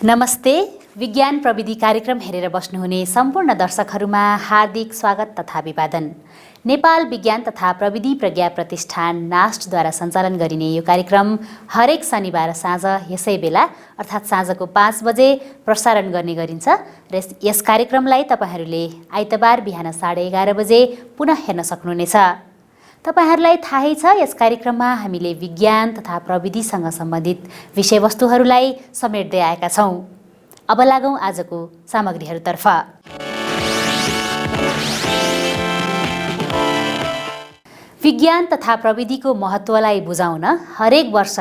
नमस्ते। विज्ञान प्रविधि कार्यक्रम हेरेर बस्नुहुने सम्पूर्ण दर्शकहरूमा हार्दिक स्वागत तथा अभिवादन। नेपाल विज्ञान तथा प्रविधि प्रज्ञा प्रतिष्ठान नास्टद्वारा सञ्चालन गरिने यो कार्यक्रम हरेक शनिबार साँझ यसै बेला अर्थात् साँझको 5 बजे प्रसारण गर्ने गरिन्छ र यस कार्यक्रमलाई तपाईहरूले आइतबार बिहान 11:30 बजे पुनः हेर्न सक्नुहुनेछ। तपाईहरूलाई थाहै छ यस कार्यक्रममा हामीले विज्ञान तथा प्रविधिसँग सम्बन्धित विषयवस्तुहरूलाई समेट्दै आएका छौँ। अब लागौँ आजको सामग्रीहरूतर्फ। विज्ञान तथा प्रविधिको महत्त्वलाई बुझाउन हरेक वर्ष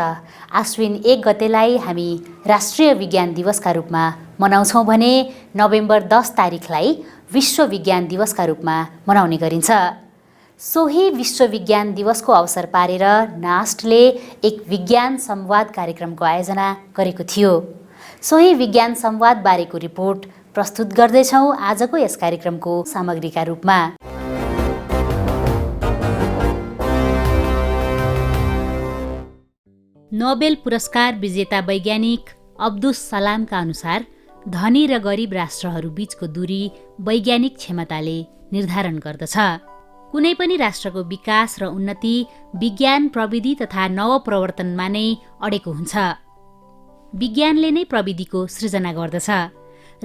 आश्विन 1 गतेलाई हामी राष्ट्रिय विज्ञान दिवसका रूपमा मनाउँछौँ भने नोभेम्बर 10 तारिखलाई विश्व विज्ञान दिवसका रूपमा मनाउने गरिन्छ। सोही विश्व विज्ञान दिवसको अवसर पारेर नास्टले एक विज्ञान संवाद कार्यक्रमको आयोजना गरेको थियो। सोही विज्ञान संवाद बारेको रिपोर्ट प्रस्तुत गर्दैछौँ आजको यस कार्यक्रमको सामग्रीका रूपमा। नोबेल पुरस्कार विजेता वैज्ञानिक अब्दुस सलामका अनुसार धनी र गरिब राष्ट्रहरू बीचको दूरी वैज्ञानिक क्षमताले निर्धारण गर्दछ। कुनै पनि राष्ट्रको विकास र उन्नति विज्ञान प्रविधि तथा नवप्रवर्तनमा नै अडेको हुन्छ। विज्ञानले नै प्रविधिको सृजना गर्दछ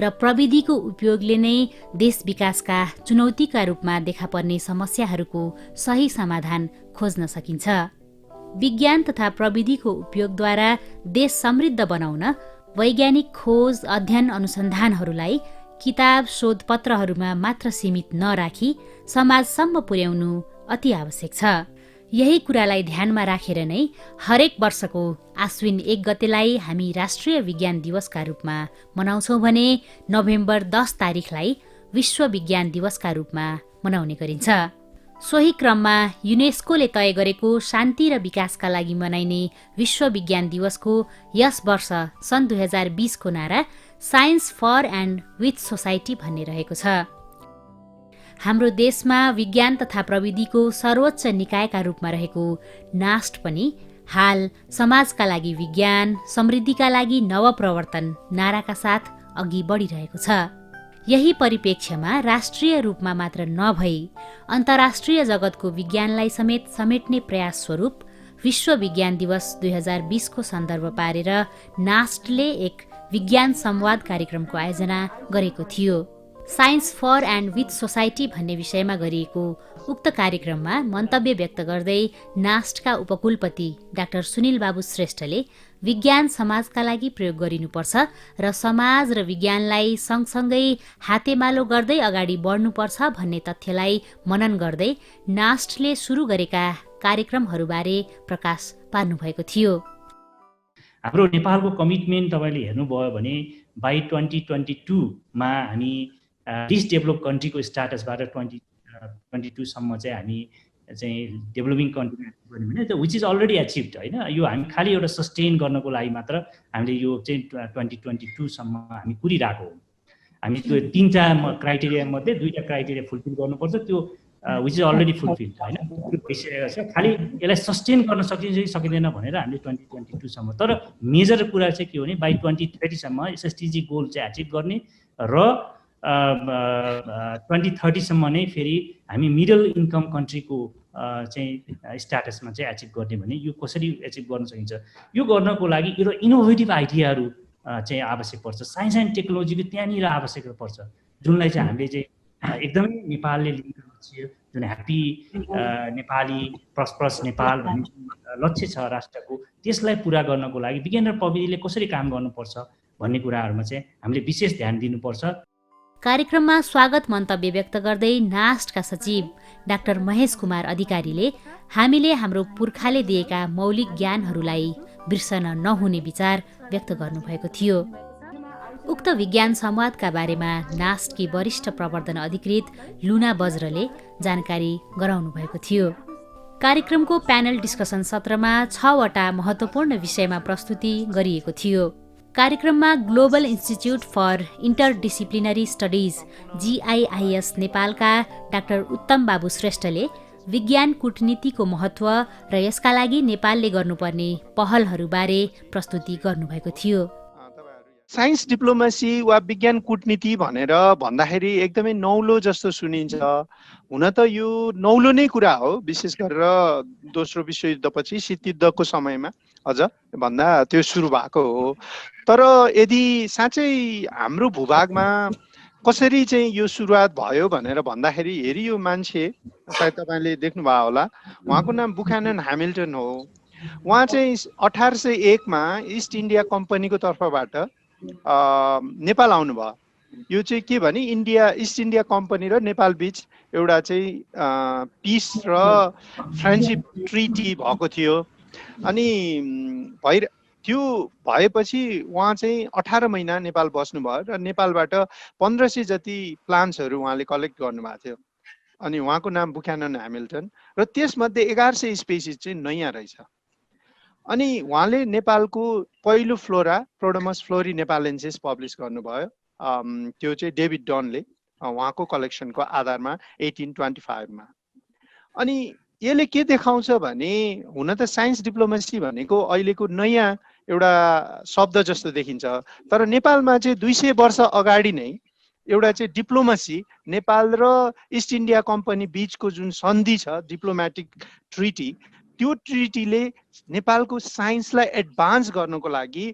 र प्रविधिको उपयोगले नै देश विकासका चुनौतीका रूपमा देखा पर्ने समस्याहरूको सही समाधान खोज्न सकिन्छ। विज्ञान तथा प्रविधिको उपयोगद्वारा देश समृद्ध बनाउन वैज्ञानिक खोज अध्ययन अनुसन्धानहरूलाई किताब शोधपत्रहरूमा मात्र सीमित नराखी समाजसम्म पुर्याउनु अति आवश्यक छ। यही कुरालाई ध्यानमा राखेर नै हरेक वर्षको आश्विन 1 गतेलाई हामी राष्ट्रिय विज्ञान दिवसका रूपमा मनाउँछौँ भने नोभेम्बर 10 तारिखलाई विश्व विज्ञान दिवसका रूपमा मनाउने गरिन्छ। सोही क्रममा युनेस्कोले तय गरेको शान्ति र विकासका लागि मनाइने विश्व विज्ञान दिवसको यस वर्ष सन् 2020 को नारा science for and with society भन्ने रहेको छ। हाम्रो देशमा विज्ञान तथा प्रविधिको सर्वोच्च निकायका रूपमा रहेको नास्ट पनि हाल समाजका लागि विज्ञान, समृद्धिका लागि नवप्रवर्तन नाराका साथ अघि बढिरहेको छ। यही परिप्रेक्ष्यमा राष्ट्रिय रूपमा मात्र नभई अन्तर्राष्ट्रिय जगतको विज्ञानलाई समेत समेट्ने प्रयास स्वरूप विश्व विज्ञान दिवस 2020 को सन्दर्भ पारेर नास्टले एक विज्ञान संवाद कार्यक्रमको आयोजना गरेको थियो। Science for and with society भन्ने विषयमा गरिएको उक्त कार्यक्रममा मन्तव्य व्यक्त गर्दै नास्टका उपकुलपति डाक्टर सुनिल बाबु श्रेष्ठले विज्ञान समाजका लागि प्रयोग गरिनुपर्छ र समाज र विज्ञानलाई सँगसँगै हातेमालो गर्दै अगाडि बढ्नुपर्छ भन्ने तथ्यलाई मनन गर्दै नास्टले सुरु गरेका कार्यक्रमहरूबारे प्रकाश पार्नुभएको थियो। हाम्रो नेपालको कमिटमेन्ट तपाईँले हेर्नुभयो भने बाई 2022 मा हामी लिस्ट डेभलप कन्ट्रीको स्टाटसबाट 2022 सम्म चाहिँ हामी चाहिँ डेभलपिङ कन्ट्री गर्यौँ भने विच इज अलरेडी एचिभड होइन। यो हामी खालि एउटा सस्टेन गर्नको लागि मात्र हामीले यो चाहिँ 2022 सम्म हामी कुरिरहेको हो। हामी त्यो 3-4 क्राइटेरिया मध्ये 2टा क्राइटेरिया फुलफिल गर्नुपर्छ, त्यो विच इज अलरेडी फुलफिल्ड होइन। त्यो भइसकेको छ, खालि यसलाई सस्टेन गर्न सकिन्छ कि सकिँदैन भनेर हामीले 2022 सम्म। तर मेजर कुरा चाहिँ के हो भने बाई 2030 सम्म एसएसटिजी गोल चाहिँ एचिभ गर्ने र 2030 सम्म नै फेरि हामी मिडल इन्कम कन्ट्रीको चाहिँ स्ट्याटसमा चाहिँ एचिभ गर्ने भने यो कसरी एचिभ गर्न सकिन्छ। यो गर्नको लागि एउटा इनोभेटिभ आइडियाहरू चाहिँ आवश्यक पर्छ। साइन्स एन्ड टेक्नोलोजीको त्यहाँनिर आवश्यकता पर्छ, जुनलाई चाहिँ हामीले चाहिँ एकदमै नेपालले लिएको लक्ष्य जुन ह्याप्पी नेपाली प्रस्परस नेपाल भन्ने लक्ष्य छ राष्ट्रको, त्यसलाई पुरा गर्नको लागि विज्ञान र प्रविधिले कसरी काम गर्नुपर्छ भन्ने कुराहरूमा चाहिँ हामीले विशेष ध्यान दिनुपर्छ। कार्यक्रममा स्वागत मन्तव्य व्यक्त गर्दै नास्टका सचिव डाक्टर महेश कुमार अधिकारीले हामीले हाम्रो पुर्खाले दिएका मौलिक ज्ञानहरूलाई बिर्सन नहुने विचार व्यक्त गर्नुभएको थियो। उक्त विज्ञान संवादका बारेमा नास्टकी वरिष्ठ प्रवर्धन अधिकृत लुना बज्रले जानकारी गराउनु भएको थियो। कार्यक्रमको प्यानल डिस्कसन सत्रमा 6 वटा महत्त्वपूर्ण विषयमा प्रस्तुति गरिएको थियो। कार्यक्रममा global institute for interdisciplinary studies GIIS नेपालका डाक्टर उत्तम बाबु श्रेष्ठले विज्ञान कूटनीतिको महत्त्व र यसका लागि नेपालले गर्नुपर्ने पहलहरूबारे प्रस्तुति गर्नुभएको थियो। साइन्स डिप्लोमेसी वा विज्ञान कूटनीति भनेर भन्दाखेरि एकदमै नौलो जस्तो सुनिन्छ। हुन त यो नौलो नै कुरा हो, विशेष गरेर दोस्रो विश्वयुद्धपछि शीतयुद्धको समयमा अझ भन्दा त्यो सुरु भएको हो। तर यदि साँच्चै हाम्रो भूभागमा कसरी चाहिँ यो सुरुवात भयो भनेर भन्दाखेरि, हेरी यो मान्छे सायद तपाईँले देख्नुभयो होला, उहाँको नाम बुखानन ह्यामिल्टन हो। उहाँ चाहिँ 1801 मा इस्ट इन्डिया कम्पनीको तर्फबाट नेपाल आउनुभयो। यो चाहिँ के भने इस्ट इन्डिया कम्पनी र नेपाल बीच एउटा चाहिँ पिस र फ्रेन्डसिप ट्रिटी भएको थियो। अनि त्यो भएपछि उहाँ चाहिँ 18 महिना नेपाल बस्नुभयो र नेपालबाट 1500 जति प्लान्ट्सहरू उहाँले कलेक्ट गर्नुभएको थियो। अनि उहाँको नाम बुखानन ह्यामिल्टन र त्यसमध्ये 1100 स्पेसिस चाहिँ नयाँ रहेछ। अनि उहाँले नेपालको पहिलो फ्लोरा प्रोडोमस फ्लोरी नेपालेन्सिस पब्लिस गर्नुभयो। त्यो चाहिँ डेभिड डनले उहाँको कलेक्सनको आधारमा 1825 मा। अनि यसले के देखाउँछ भने, हुन त साइन्स डिप्लोमेसी भनेको अहिलेको नयाँ एउटा शब्द जस्तो देखिन्छ, तर नेपालमा चाहिँ 200 वर्ष अगाडि नै एउटा चाहिँ डिप्लोमेसी, नेपाल र इस्ट इन्डिया कम्पनी बीचको जुन सन्धि छ डिप्लोमेटिक ट्रिटी, त्यो ट्रिटीले नेपालको साइन्सलाई एडभान्स गर्नको लागि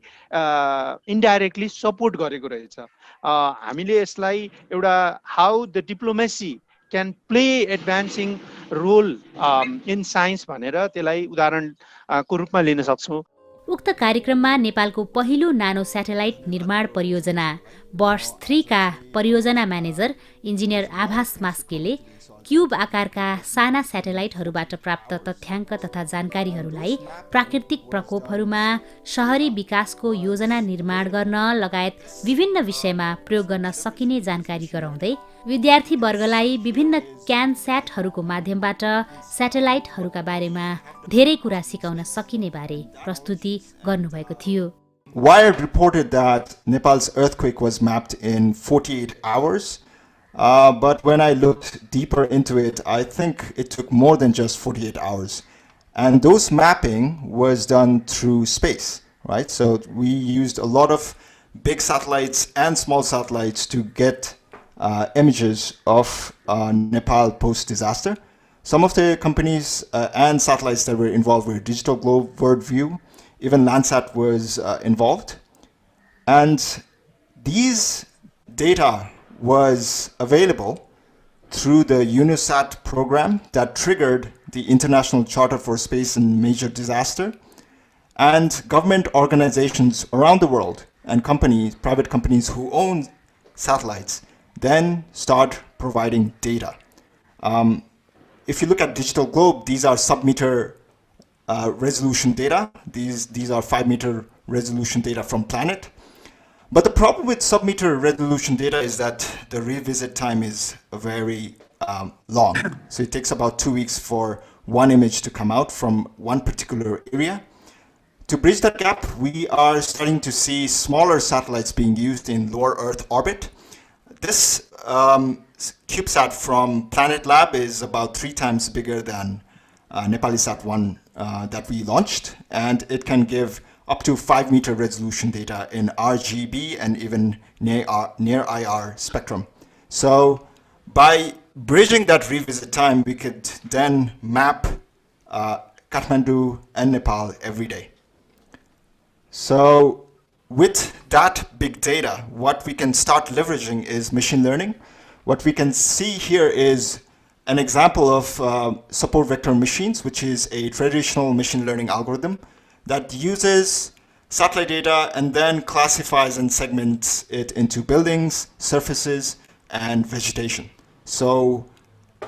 इन्डाइरेक्टली सपोर्ट गरेको रहेछ। हामीले यसलाई एउटा how the diplomacy can play advancing role in science भनेर त्यसलाई उदाहरणको रूपमा लिन सक्छौँ। उक्त कार्यक्रममा नेपालको पहिलो नानो स्याटेलाइट निर्माण परियोजना वर्ष 3 का परियोजना म्यानेजर इन्जिनियर आभास मास्केले क्युब आकारका साना स्याटेलाइटहरूबाट प्राप्त तथ्याङ्क तथा जानकारीहरूलाई प्राकृतिक प्रकोपहरूमा शहरी विकासको योजना निर्माण गर्न लगायत विभिन्न विषयमा प्रयोग गर्न सकिने जानकारी गराउँदै विद्यार्थी वर्गलाई विभिन्न क्यानस्याटहरूको माध्यमबाट स्याटेलाइटहरूका बारेमा धेरै कुरा सिकाउन सकिने बारे प्रस्तुति गर्नुभएको थियो। Wired reported that Nepal's earthquake was mapped in 48 hours. But when I looked deeper into it, I think it took more than just 48 hours. And those mapping was done through space, right? So we used a lot of big satellites and small satellites to get images of Nepal post-disaster. Some of the companies and satellites that were involved were Digital Globe, WorldView, even Landsat was involved. And these data was available through the UNISAT program that triggered the International Charter for Space and Major Disaster. And government organizations around the world and companies, private companies who own satellites, then start providing data. If you look at Digital Globe, these are sub-meter resolution data. These are 5-meter resolution data from Planet. But the problem with sub-meter resolution data is that the revisit time is very long. So it takes about 2 weeks for one image to come out from one particular area. To bridge that gap, we are starting to see smaller satellites being used in low Earth orbit. This CubeSat from Planet Lab is about 3 times bigger than NepaliSat-1 that we launched, and it can give up to 5-meter resolution data in RGB and even near IR spectrum. So by bridging that revisit time, we could then map Kathmandu and Nepal every day. So with that big data, what we can start leveraging is machine learning. What we can see here is an example of support vector machines, which is a traditional machine learning algorithm that uses satellite data and then classifies and segments it into buildings, surfaces, and vegetation. So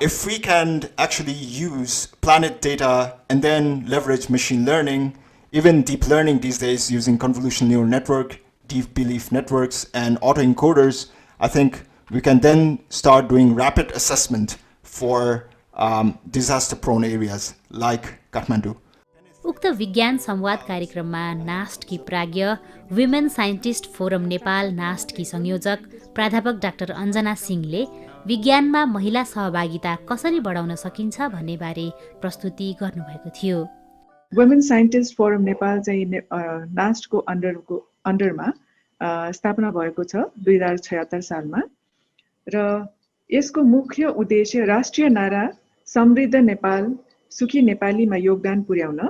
if we can actually use Planet data and then leverage machine learning, even deep learning these days using convolutional neural network, deep belief networks, and autoencoders, I think we can then start doing rapid assessment for disaster-prone areas like Kathmandu. उक्त विज्ञान संवाद कार्यक्रममा नास्टकी प्राज्ञ, women scientist forum Nepal नास्टकी संयोजक प्राध्यापक doctor Anjana सिंहले विज्ञानमा महिला सहभागिता कसरी बढाउन सकिन्छ भन्ने बारे प्रस्तुति गर्नुभएको थियो। वुमेन साइन्टिस्ट फोरम नेपाल चाहिँ नास्टको अन्डरमा स्थापना भएको छ 2076 सालमा र यसको मुख्य उद्देश्य राष्ट्रिय नारा समृद्ध नेपाल सुखी नेपालीमा योगदान पुर्याउन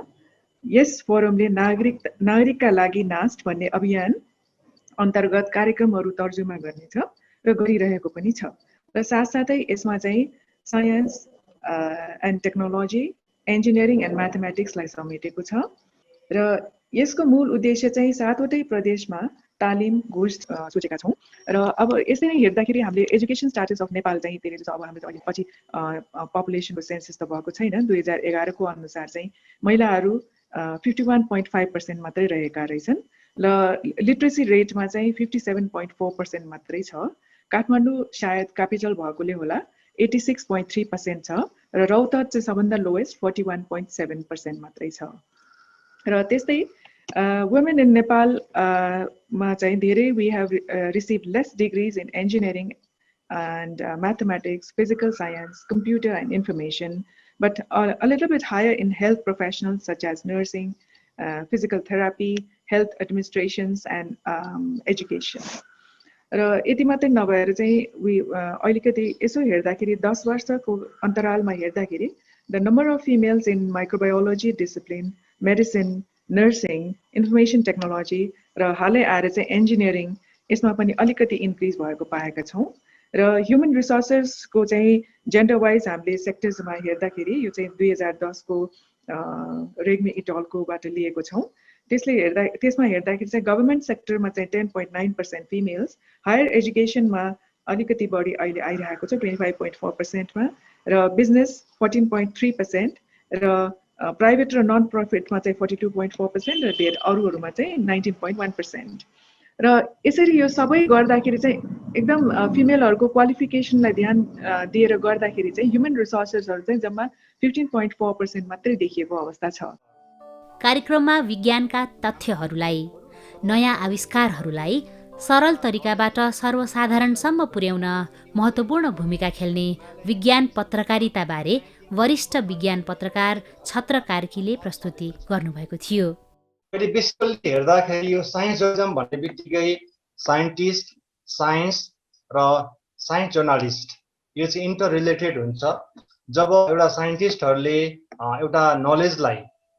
यस फोरमले नागरिकका लागि नास्ट भन्ने अभियान अन्तर्गत कार्यक्रमहरू तर्जुमा गर्नेछ र गरिरहेको पनि छ र साथसाथै यसमा चाहिँ science and technology engineering and म्याथमेटिक्सलाई समेटेको छ र यसको मूल उद्देश्य चाहिँ 7वटै प्रदेशमा तालिम घोष सोचेका छौँ र अब यसै नै हेर्दाखेरि हामीले एजुकेसन स्ट्याटस अफ नेपाल चाहिँ त्यसले चाहिँ अब हामीले अहिले पछि पपुलेसनको सेन्सस त भएको छैन 2011 को अनुसार चाहिँ महिलाहरू 51.5% मात्रै रहेका रहेछन् र लिटरेसी रेटमा चाहिँ 57.4% मात्रै छ। काठमाडौँ सायद क्यापिटल भएकोले होला 86.3% छ र रौतहट चाहिँ सबभन्दा लोएस्ट 41.7% मात्रै छ र त्यस्तै women in Nepal मा चाहिँ धेरै we have received less degrees in engineering and mathematics, physical science, computer and information, but a little bit higher in health professionals such as nursing, physical therapy, health administrations and education. र यति मात्रै नभएर चाहिँ अलिकति यसो हेर्दाखेरि 10 वर्षको अन्तरालमा हेर्दाखेरि the number of females in microbiology discipline, medicine, nursing, information technology र हालै आएर चाहिँ engineering यसमा पनि अलिकति इन्क्रिज भएको पाएका छौँ र ह्युमन रिसोर्सेसको चाहिँ जेन्डर वाइज हामीले सेक्टर्समा हेर्दाखेरि यो चाहिँ 2010 को रेग्मी इटलकोबाट लिएको छौँ त्यसमा हेर्दाखेरि चाहिँ गभर्नमेन्ट सेक्टरमा चाहिँ 10.9% फिमेल्स, हायर एजुकेसनमा अलिकति बढी अहिले आइरहेको छ 25.4% मा र बिजनेस 14.3% र प्राइभेट र नन प्रफिटमा चाहिँ 42.4% र धेर अरूहरूमा चाहिँ 19.1%। र यसरी यो सबै गर्दाखेरि चाहिँ एकदम फिमेलहरूको क्वालिफिकेसनलाई ध्यान दिएर गर्दाखेरि चाहिँ ह्युमन रिसोर्सेसहरू चाहिँ जम्मा 15.4% मात्रै देखिएको अवस्था छ। कार्यक्रममा विज्ञानका तथ्यहरूलाई, नयाँ आविष्कारहरूलाई सरल तरिकाबाट सर्वसाधारणसम्म पुर्याउन महत्त्वपूर्ण भूमिका खेल्ने विज्ञान पत्रकारिताबारे वरिष्ठ विज्ञान पत्रकार छत्र कार्कीले प्रस्तुति गर्नुभएको थियो। बेसिकली हेर्दाखेरि यो साइन्स जर्नलिजम भन्ने बित्तिकै साइन्टिस्ट, साइन्स र साइन्स जर्नलिस्ट यो चाहिँ इन्टर रिलेटेड हुन्छ। जब एउटा साइन्टिस्टहरूले एउटा नलेजलाई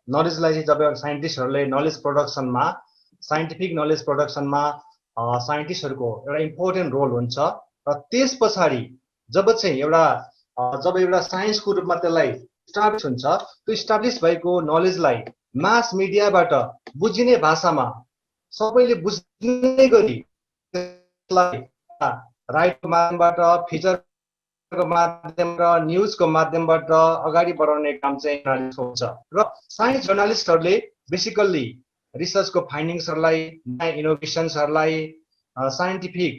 चाहिँ जब साइन्टिस्टहरूले नलेज प्रोडक्सनमा साइन्टिफिक नलेज प्रोडक्सनमा साइन्टिस्टहरूको एउटा इम्पोर्टेन्ट रोल हुन्छ र त्यस पछाडि जब एउटा साइन्सको रूपमा त्यसलाई इस्टाब्लिस हुन्छ, त्यो इस्टाब्लिस भएको नलेजलाई मास मिडियाबाट बुझिने भाषामा सबैले बुझ्ने गरी त्यसलाई राइटको माध्यमबाट, फिचरको माध्यमबाट, न्युजको माध्यमबाट अगाडि बढाउने काम चाहिँ जर्नलिस्ट हुन्छ। र साइन्स जर्नलिस्टहरूले बेसिकल्ली रिसर्चको फाइन्डिङ्सहरूलाई, नयाँ इनोभेसन्सहरूलाई, साइन्टिफिक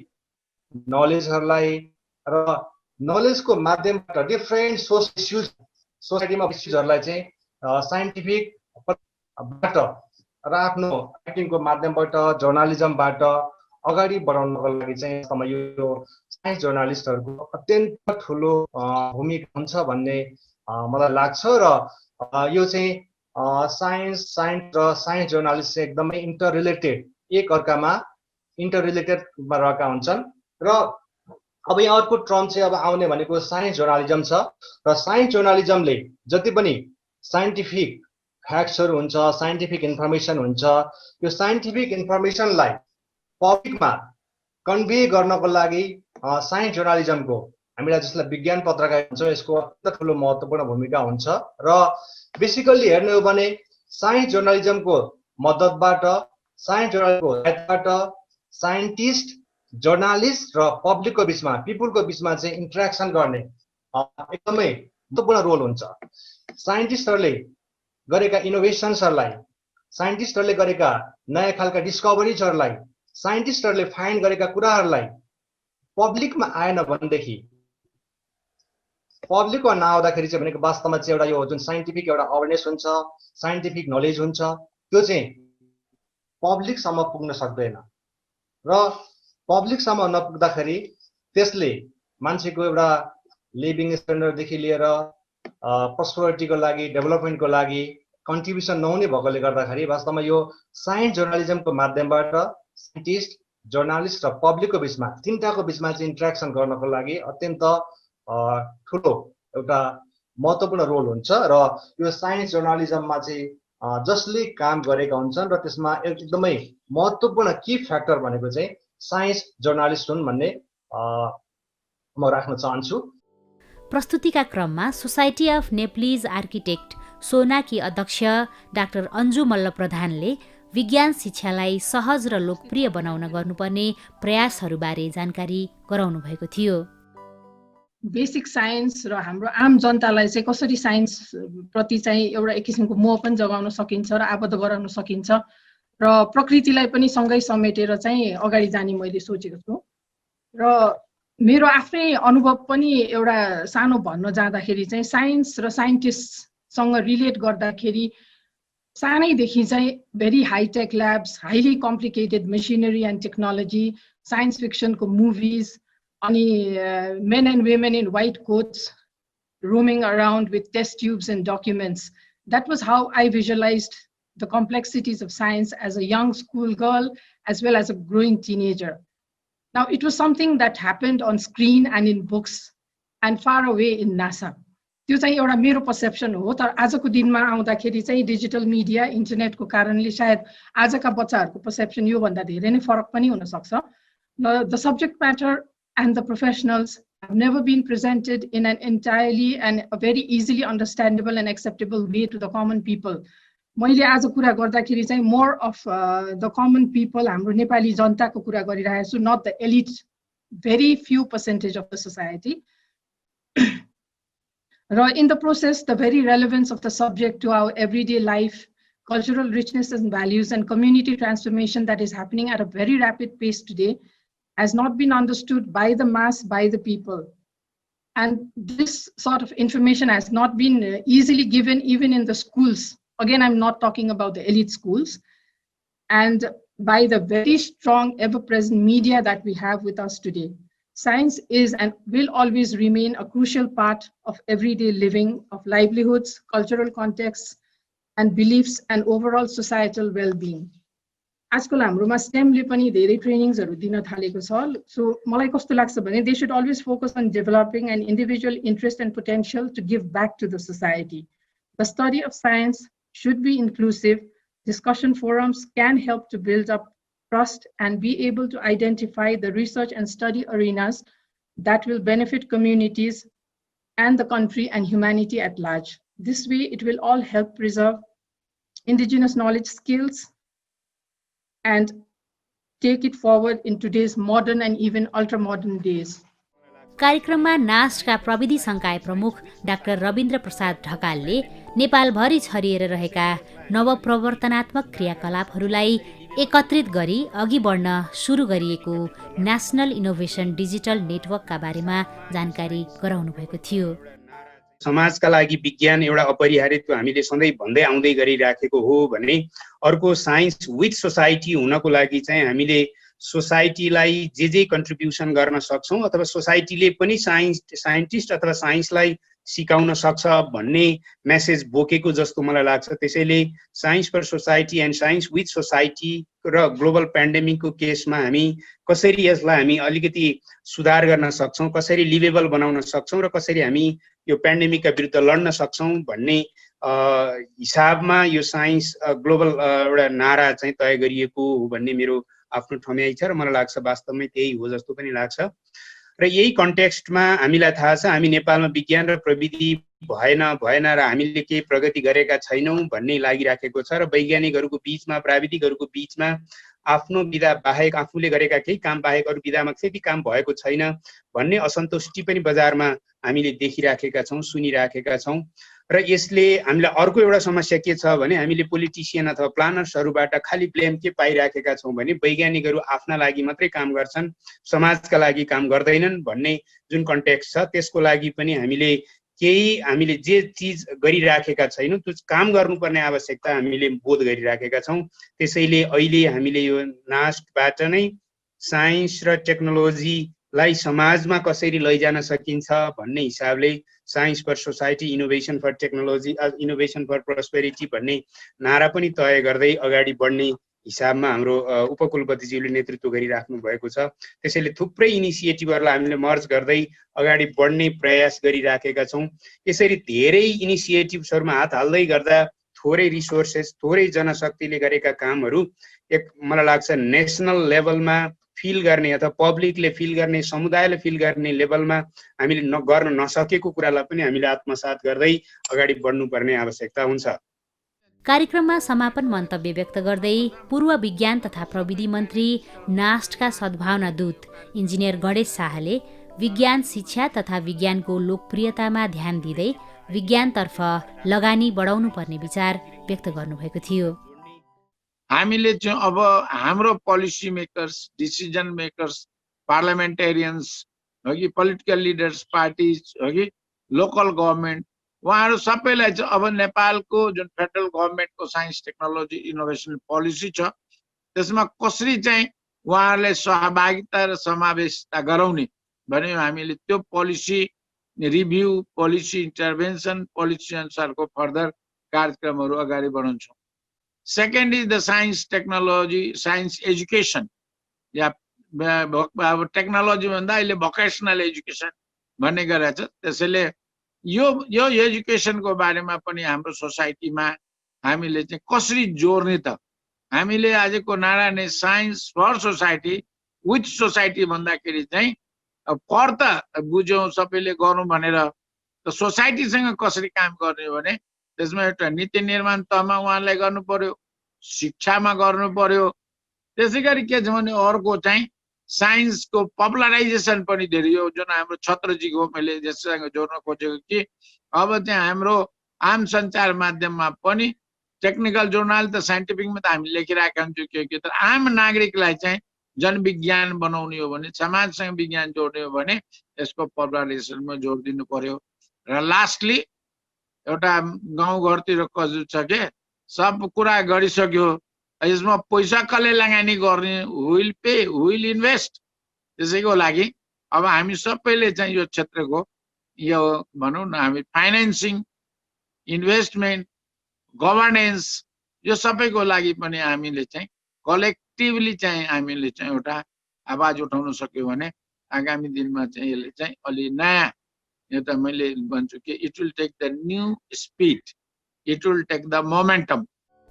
नलेजहरूलाई र नलेजको माध्यमबाट डिफ्रेन्ट सोसाइटीमा इस्युजहरूलाई चाहिँ साइन्टिफिक बाट र आफ्नो राइटिङको माध्यमबाट, जर्नलिजमबाट अगाडि बढाउनको लागि चाहिँ यो साइन्स जर्नलिस्टहरूको अत्यन्त ठुलो भूमिका हुन्छ भन्ने मलाई लाग्छ र यो चाहिँ साइन्स र साइन्स जर्नलिस्ट चाहिँ एकदमै इन्टर रिलेटेड, एक अर्कामा इन्टर रिलेटेडमा रहेका हुन्छन्। र अब यहाँ अर्को टर्म चाहिँ अब आउने भनेको साइन्स जर्नलिजम छ र साइन्स जर्नलिजमले जति पनि साइन्टिफिक फ्याक्ट्सहरू हुन्छ, साइन्टिफिक इन्फर्मेसन हुन्छ, यो साइन्टिफिक इन्फर्मेसनलाई पब्लिकमा कन्भे गर्नको लागि साइन्स जर्नलिजमको हामीलाई जसलाई विज्ञान पत्रकार हुन्छ यसको अत्यन्त ठुलो महत्त्वपूर्ण भूमिका हुन्छ। र बेसिकल्ली हेर्ने हो भने साइन्स जर्नलिजमको मद्दतबाट, साइन्स जर्नलिजमको सहायताबाट साइन्टिस्ट, जर्नलिस्ट र पब्लिकको बिचमा, पिपुलको बिचमा चाहिँ इन्टरेक्सन गर्ने एकदमै महत्त्वपूर्ण रोल हुन्छ। साइन्टिस्टहरूले गरेका इनोभेसन्सहरूलाई, साइन्टिस्टहरूले गरेका नयाँ खालका डिस्कभरिजहरूलाई, साइन्टिस्टहरूले फाइन्ड गरेका कुराहरूलाई पब्लिकमा आएन भनेदेखि, पब्लिकमा नआउँदाखेरि चाहिँ भनेको वास्तवमा चाहिँ एउटा यो जुन साइन्टिफिक एउटा अवेरनेस हुन्छ, साइन्टिफिक नलेज हुन्छ, त्यो चाहिँ पब्लिकसम्म पुग्न सक्दैन र पब्लिकसम्म नपुग्दाखेरि त्यसले मान्छेको एउटा लिभिङ स्ट्यान्डर्डदेखि लिएर प्रस्पेरिटीको लागि, डेभलपमेन्टको लागि कन्ट्रिब्युसन नहुने भएकोले गर्दाखेरि वास्तवमा यो साइन्स जर्नलिजमको माध्यमबाट साइन्टिस्ट, जर्नलिस्ट र पब्लिकको बिचमा तिनटाको बिचमा चाहिँ इन्ट्रेक्सन गर्नको लागि अत्यन्त ठुलो एउटा महत्त्वपूर्ण रोल हुन्छ र यो साइन्स जर्नलिजममा चाहिँ जसले काम गरेका हुन्छन् र त्यसमा एकदमै महत्त्वपूर्ण की फ्याक्टर भनेको चाहिँ साइन्स जर्नलिस्ट हुन् भन्ने म राख्न चाहन्छु। प्रस्तुतिका क्रममा society of Nepalese architect Sonaki अध्यक्ष डाक्टर अन्जु मल्ल प्रधानले विज्ञान शिक्षालाई सहज र लोकप्रिय बनाउन गर्नुपर्ने प्रयासहरूबारे जानकारी गराउनु भएको थियो। बेसिक साइन्स र हाम्रो आम जनतालाई चाहिँ कसरी साइन्स प्रति चाहिँ एउटा एक किसिमको मोह पनि जगाउन सकिन्छ र आबद्ध गराउन सकिन्छ र प्रकृतिलाई पनि सँगै समेटेर चाहिँ अगाडि जाने मैले सोचेको छु। र मेरो आफ्नै अनुभव पनि एउटा सानो भन्न जाँदाखेरि चाहिँ साइन्स र साइन्टिस्टसँग रिलेट गर्दाखेरि सानैदेखि चाहिँ very hi-tech labs, highly complicated machinery and technology, science फिक्सनको मुभिज, अनि men and women in white coats roaming around with test tubes and documents. That was how I visualized the complexities of science as a young schoolgirl as well as a growing teenager. Now, it was something that happened on screen and in books and far away in NASA. त्यो चाहिँ एउटा मेरो perception हो, तर आजको दिनमा आउँदाखेरि चाहिँ डिजिटल मिडिया इन्टरनेटको कारणले सायद आजका बच्चाहरूको पर्सेप्सन योभन्दा धेरै नै फरक पनि हुन सक्छ। The subject matter and the professionals have never been presented in an entirely and a very easily understandable and acceptable way to the common people. मैले आज कुरा गर्दाखेरि चाहिँ more of the common people, हाम्रो नेपाली जनताको कुरा गरिरहेको छु, not the elite, very few percentage of the society. In the process, the very relevance of the subject to our everyday life, cultural richness and values, and community transformation that is happening at a very rapid pace today has not been understood by the mass, by the people. And this sort of information has not been easily given even in the schools. Again, I'm not talking about the elite schools. And by the very strong, ever-present media that we have with us today. Science is and will always remain a crucial part of everyday living, of livelihoods, cultural contexts, and beliefs, and overall societal well-being. आजकल हाम्रोमा स्टेमले पनि धेरै ट्रेनिङ्सहरू दिन थालेको छ। So मलाई कस्तो लाग्छ भने they should always focus on developing an individual interest and potential to give back to the society. The study of science should be inclusive. Discussion forums can help to build up trust and be able to identify the research and study arenas that will benefit communities and the country and humanity at large. This way, it will all help preserve indigenous knowledge skills and take it forward in today's modern and even ultra-modern days. कार्यक्रममा नास्टका प्रविधि संकाय प्रमुख doctor Rabindra Prasad ढकालले नेपालभरि छरिएर रहेका नवप्रवर्तनात्मक क्रियाकलापहरूलाई एकत्रित गरी अघि बढ्न सुरु गरिएको नेशनल इनोभेसन डिजिटल नेटवर्कका बारेमा जानकारी गराउनु भएको थियो। समाजका लागि विज्ञान एउटा अपरिहार्य हामीले सधैँ भन्दै आउँदै गरिराखेको हो भने अर्को साइन्स विथ सोसाइटी हुनको लागि चाहिँ हामीले सोसाइटीलाई जे कन्ट्रिब्युसन गर्न सक्छौं अथवा सोसाइटीले पनि साइन्टिस्ट अथवा साइन्सलाई सिकाउन सक्छ भन्ने मेसेज बोकेको जस्तो मलाई लाग्छ। त्यसैले science for society and science with society र ग्लोबल पेन्डेमिकको केसमा हामी कसरी यसलाई हामी अलिकति सुधार गर्न सक्छौं, कसरी लिभेबल बनाउन सक्छौं र कसरी हामी यो पेन्डेमिकका विरुद्ध लड्न सक्छौं भन्ने हिसाबमा यो साइन्स ग्लोबल एउटा नारा चाहिँ तय गरिएको हो भन्ने मेरो आफ्नो ठम्याइ छ र मलाई लाग्छ वास्तवमै त्यही हो जस्तो पनि लाग्छ। र यही कन्टेक्स्टमा हामीलाई थाहा छ हामी नेपालमा विज्ञान र प्रविधि भएन र हामीले केही प्रगति गरेका छैनौं भन्ने लागिराखेको छ र वैज्ञानिकहरूको बीचमा प्राविधिकहरूको बीचमा आफ्नो विधा बाहेक आफूले गरेका केही काम बाहेक अरू विधामा त्यति काम भएको छैन भन्ने असन्तुष्टि पनि बजारमा हामीले देखिराखेका छौं, सुनिराखेका छौं। र यसले हामीलाई अर्को एउटा समस्या के छ भने हामीले पोलिटिसियन अथवा प्लानर्सहरूबाट खाली ब्लेम के पाइराखेका छौं भने वैज्ञानिकहरू आफ्ना लागि मात्रै काम गर्छन्, समाजका लागि काम गर्दैनन् भन्ने जुन कन्टेक्स्ट छ त्यसको लागि पनि हामीले जे चीज गरिराखेका छैनौं त्यो काम गर्नुपर्ने आवश्यकता हामीले बोध गरिराखेका छौं। त्यसैले अहिले हामीले यो नास्टबाट नै साइन्स र टेक्नोलोजीलाई समाजमा कसरी लैजान सकिन्छ भन्ने हिसाबले science for society, innovation for technology, innovation for prosperity भन्ने नारा पनि तय गर्दै अगाडि बढ्ने हिसाबमा हाम्रो उपकुलपतिज्यूले नेतृत्व गरिराख्नु भएको छ। त्यसैले थुप्रै इनिसिएटिभहरूलाई हामीले मर्ज गर्दै अगाडि बढ्ने प्रयास गरिराखेका छौँ। यसरी धेरै इनिसिएटिभ्सहरूमा हात हाल्दै गर्दा थोरै रिसोर्सेस, थोरै जनशक्तिले गरेका कामहरू मलाई लाग्छ नेसनल लेभलमा फिल गर्ने अथवा पब्लिकले फिल गर्ने, समुदायले फिल गर्ने लेभलमा हामीले गर्न नसकेको कुरालाई पनि हामीले आत्मसात गर्दै अगाडि बढ्नुपर्ने आवश्यकता हुन्छ। कार्यक्रममा समापन मन्तव्य व्यक्त गर्दै पूर्व विज्ञान तथा प्रविधि मन्त्री नास्टका सद्भावना दूत इन्जिनियर गणेश शाहले विज्ञान शिक्षा तथा विज्ञानको लोकप्रियतामा ध्यान दिँदै विज्ञानतर्फ लगानी बढाउनु पर्ने विचार व्यक्त गर्नुभएको थियो। हामीले चाहिँ अब हाम्रो पोलिसी मेकर्स, डिसिजन मेकर्स, पार्लियामेन्टेरियन्स हो कि पोलिटिकल लिडर्स, पार्टिज हो कि लोकल गभर्मेन्ट, उहाँहरू सबैलाई चाहिँ अब नेपालको जुन फेडरल गभर्मेन्टको साइन्स टेक्नोलोजी इनोभेसन पोलिसी छ त्यसमा कसरी चाहिँ उहाँहरूले सहभागिता र समावेशता गराउने भने हामीले त्यो policy review, policy intervention, policy अनुसारको फर्दर कार्यक्रमहरू अगाडि बढाउँछौँ। Second is the science technology, science education, या अब टेक्नोलोजी भन्दा अहिले भोकेसनल एजुकेसन भन्ने गरेको छ। त्यसैले यो एजुकेसनको बारेमा पनि हाम्रो सोसाइटीमा हामीले चाहिँ कसरी जोड्ने त, हामीले आजको नारा नै science for society with society भन्दाखेरि चाहिँ फर त बुझ्यौँ सबैले गरौँ भनेर, त सोसाइटीसँग कसरी काम गर्ने भने त्यसमा एउटा नीति निर्माण तहमा उहाँलाई गर्नु पर्यो, शिक्षामा गर्नु पर्यो। त्यसै गरी के छ भने अर्को चाहिँ साइन्सको पपुलराइजेसन पनि धेरै हो, जुन हाम्रो छत्रजीको मैले जससँग जोड्न खोजेको कि अब चाहिँ हाम्रो आम सञ्चार माध्यममा पनि टेक्निकल जर्नल त साइन्टिफिकमा त हामी लेखिरहेका हुन्छौँ के तर आम नागरिकलाई चाहिँ जनविज्ञान बनाउने हो भने, समाजसँग विज्ञान जोड्ने हो भने यसको पपुलराइजेसनमा जोड दिनु पर्यो। र लास्टली एउटा गाउँघरतिर कजु छ के सब कुरा गरिसक्यो, यसमा पैसा कसले लगानी गर्ने, विल पे, विल इन्भेस्ट। त्यसैको लागि अब हामी सबैले चाहिँ यो क्षेत्रको यो भनौँ न हामी फाइनेन्सिङ, इन्भेस्टमेन्ट, गभर्नेन्स यो सबैको लागि पनि हामीले चाहिँ कलेक्टिभली चाहिँ हामीले चाहिँ एउटा आवाज उठाउन सक्यो भने आगामी दिनमा चाहिँ यसले चाहिँ अलि नयाँ, यो त मैले भन्छु कि it will take the new speed, it will take the momentum.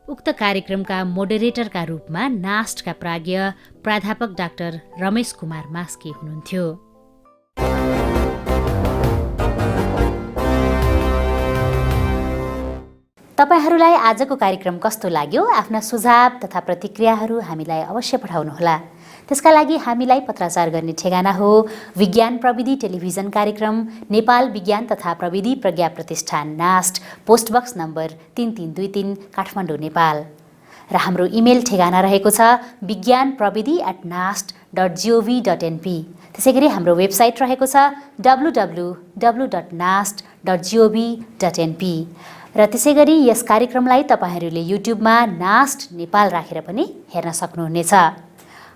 उक्त कार्यक्रमका मोडरेटरका रूपमा नास्टका प्राज्ञ प्राध्यापक डाक्टर रमेश कुमार मास्के हुनुहुन्थ्यो। तपाईहरूलाई आजको कार्यक्रम कस्तो लाग्यो? आफ्ना सुझाव तथा प्रतिक्रियाहरू हामीलाई अवश्य पठाउनुहोला। त्यसका लागि हामीलाई पत्राचार गर्ने ठेगाना हो विज्ञान प्रविधि टेलिभिजन कार्यक्रम, नेपाल विज्ञान तथा प्रविधि प्रज्ञा प्रतिष्ठान, नास्ट, पोस्टबक्स नम्बर 3323 काठमाडौँ, नेपाल। र हाम्रो इमेल ठेगाना रहेको छ vigyanpravidi@nast.gov.np। त्यसै गरी हाम्रो वेबसाइट रहेको छ www.nast.gov.np। र त्यसै गरी यस कार्यक्रमलाई तपाईहरूले युट्युबमा नास्ट नेपाल राखेर पनि हेर्न सक्नुहुनेछ।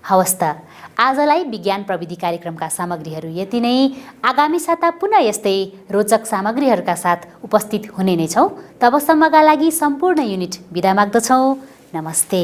हवस् त, आजलाई विज्ञान प्रविधि कार्यक्रमका सामग्रीहरू यति नै। आगामी साता पुनः यस्तै रोचक सामग्रीहरूका साथ उपस्थित हुने नै छौँ। तबसम्मका लागि सम्पूर्ण युनिट बिदा माग्दछौँ। नमस्ते।